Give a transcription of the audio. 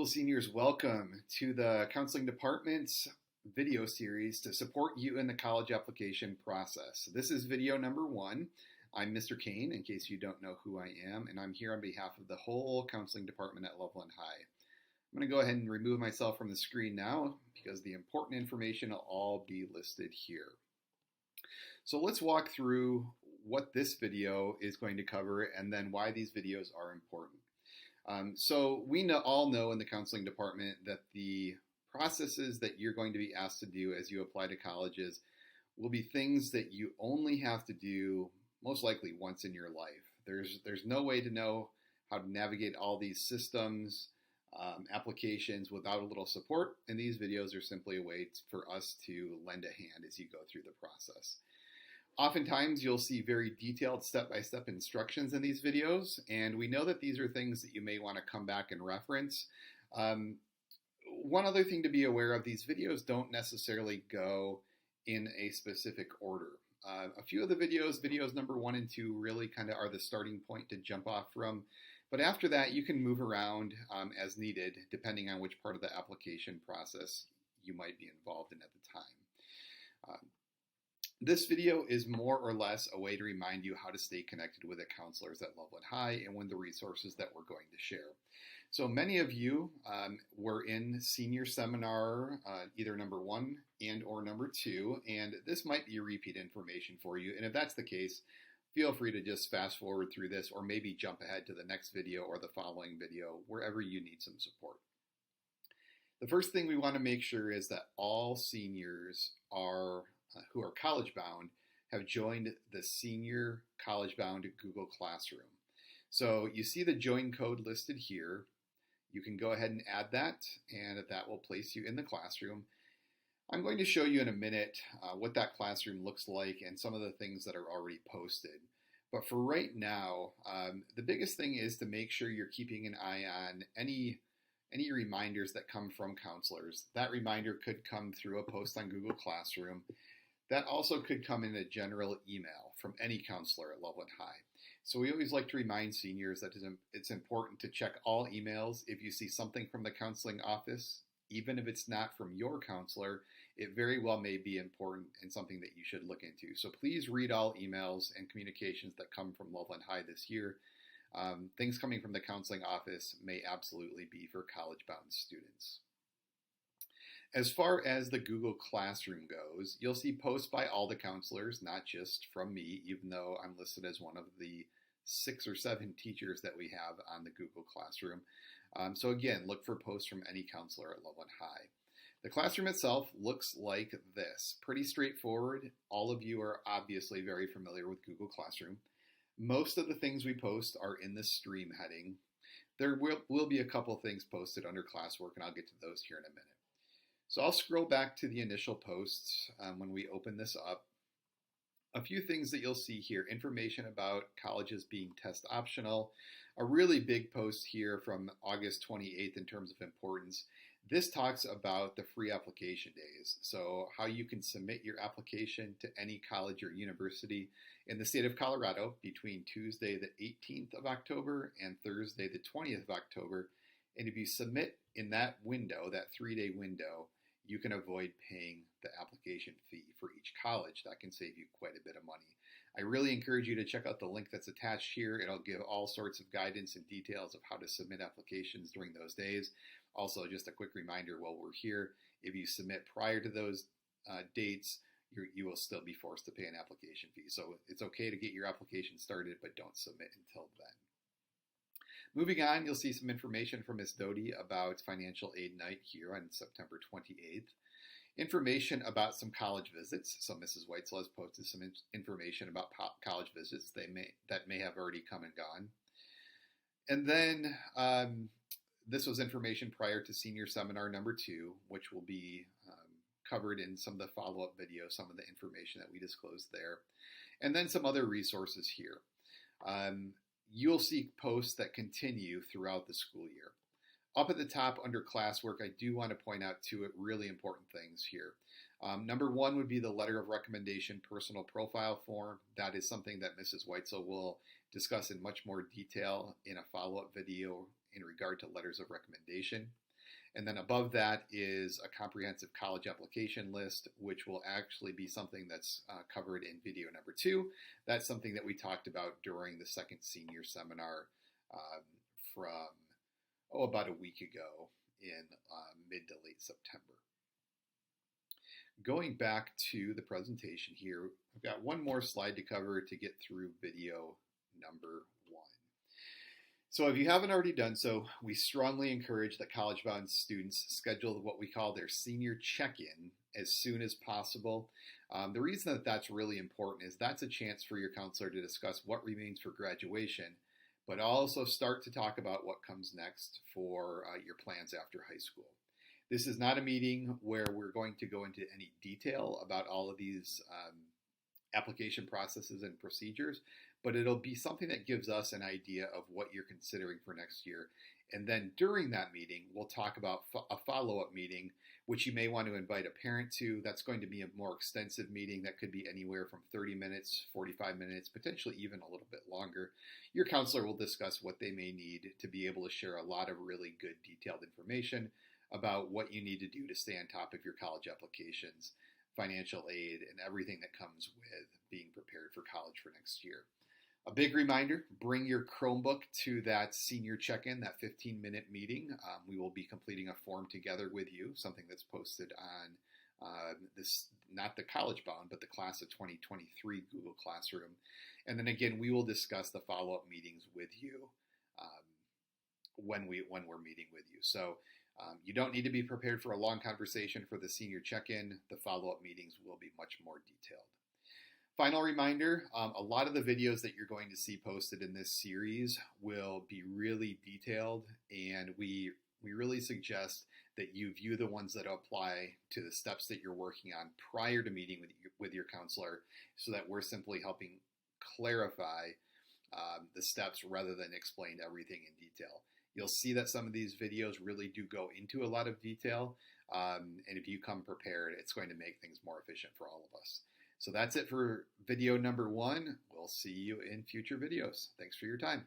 school seniors, welcome to the Counseling Department's video series to support you in the college application process. This is video number 1. I'm Mr. Kane, in case you don't know who I am, and I'm here on behalf of the whole Counseling Department at Loveland High. I'm going to go ahead and remove myself from the screen now because the important information will all be listed here. So let's walk through what this video is going to cover and then why these videos are important. So we all know in the counseling department that the processes that you're going to be asked to do as you apply to colleges will be things that you only have to do most likely once in your life. There's no way to know how to navigate all these systems, applications without a little support, and these videos are simply a way for us to lend a hand as you go through the process. Oftentimes, you'll see very detailed step-by-step instructions in these videos, and we know that these are things that you may want to come back and reference. One other thing to be aware of, these videos don't necessarily go in a specific order. A few of the videos number 1 and 2, really kind of are the starting point to jump off from, but after that, you can move around as needed, depending on which part of the application process you might be involved in at the time. This video is more or less a way to remind you how to stay connected with the counselors at Loveland High and with the resources that we're going to share. So many of you were in senior seminar, either number 1 and or number 2, and this might be repeat information for you. And if that's the case, feel free to just fast forward through this or maybe jump ahead to the next video or the following video, wherever you need some support. The first thing we want to make sure is that all seniors who are college bound have joined the Senior College Bound Google Classroom. So you see the join code listed here. You can go ahead and add that, and that will place you in the classroom. I'm going to show you in a minute what that classroom looks like and some of the things that are already posted. But for right now, the biggest thing is to make sure you're keeping an eye on any reminders that come from counselors. That reminder could come through a post on Google Classroom. That also could come in a general email from any counselor at Loveland High. So we always like to remind seniors that it's important to check all emails. If you see something from the counseling office, even if it's not from your counselor, it very well may be important and something that you should look into. So please read all emails and communications that come from Loveland High this year. Things coming from the counseling office may absolutely be for college-bound students. As far as the Google Classroom goes, you'll see posts by all the counselors, not just from me, even though I'm listed as one of the 6 or 7 teachers that we have on the Google Classroom. So again, look for posts from any counselor at Loveland High. The classroom itself looks like this. Pretty straightforward. All of you are obviously very familiar with Google Classroom. Most of the things we post are in the stream heading. There will be a couple things posted under classwork, and I'll get to those here in a minute. So I'll scroll back to the initial posts when we open this up. A few things that you'll see here: information about colleges being test optional. A really big post here from August 28th in terms of importance. This talks about the free application days. So how you can submit your application to any college or university in the state of Colorado between Tuesday the 18th of October and Thursday the 20th of October. And if you submit in that window, that 3-day window, you can avoid paying the application fee for each college. That can save you quite a bit of money. I really encourage you to check out the link that's attached here. It'll give all sorts of guidance and details of how to submit applications during those days. Also, just a quick reminder while we're here, if you submit prior to those dates, you will still be forced to pay an application fee. So it's okay to get your application started, but don't submit until then. Moving on, you'll see some information from Ms. Doty about financial aid night here on September 28th. Information about some college visits. So Mrs. Weitzel has posted some information about college visits that may have already come and gone. And then this was information prior to senior seminar number 2, which will be covered in some of the follow-up videos, some of the information that we disclosed there. And then some other resources here. You'll see posts that continue throughout the school year. Up at the top under classwork, I do want to point out 2 really important things here. Number 1 would be the letter of recommendation personal profile form. That is something that Mrs. Weitzel will discuss in much more detail in a follow-up video in regard to letters of recommendation. And then above that is a comprehensive college application list, which will actually be something that's covered in video number 2. That's something that we talked about during the second senior seminar from about a week ago in mid to late September. Going back to the presentation here, I've got one more slide to cover to get through video number 1. So if you haven't already done so, we strongly encourage that college-bound students schedule what we call their senior check-in as soon as possible. The reason that that's really important is that's a chance for your counselor to discuss what remains for graduation, but also start to talk about what comes next for your plans after high school. This is not a meeting where we're going to go into any detail about all of these application processes and procedures, but it'll be something that gives us an idea of what you're considering for next year. And then during that meeting, we'll talk about a follow-up meeting, which you may want to invite a parent to. That's going to be a more extensive meeting that could be anywhere from 30 minutes, 45 minutes, potentially even a little bit longer. Your counselor will discuss what they may need to be able to share a lot of really good detailed information about what you need to do to stay on top of your college applications, financial aid, and everything that comes with being prepared for college for next year. A big reminder, bring your Chromebook to that senior check-in, that 15-minute meeting. We will be completing a form together with you, something that's posted on this, not the college-bound, but the class of 2023 Google Classroom. And then again, we will discuss the follow-up meetings with you when we're meeting with you. So you don't need to be prepared for a long conversation for the senior check-in. The follow-up meetings will be much more detailed. Final reminder, a lot of the videos that you're going to see posted in this series will be really detailed, and we really suggest that you view the ones that apply to the steps that you're working on prior to meeting with your counselor, so that we're simply helping clarify the steps rather than explain everything in detail. You'll see that some of these videos really do go into a lot of detail, and if you come prepared, it's going to make things more efficient for all of us. So that's it for video number 1. We'll see you in future videos. Thanks for your time.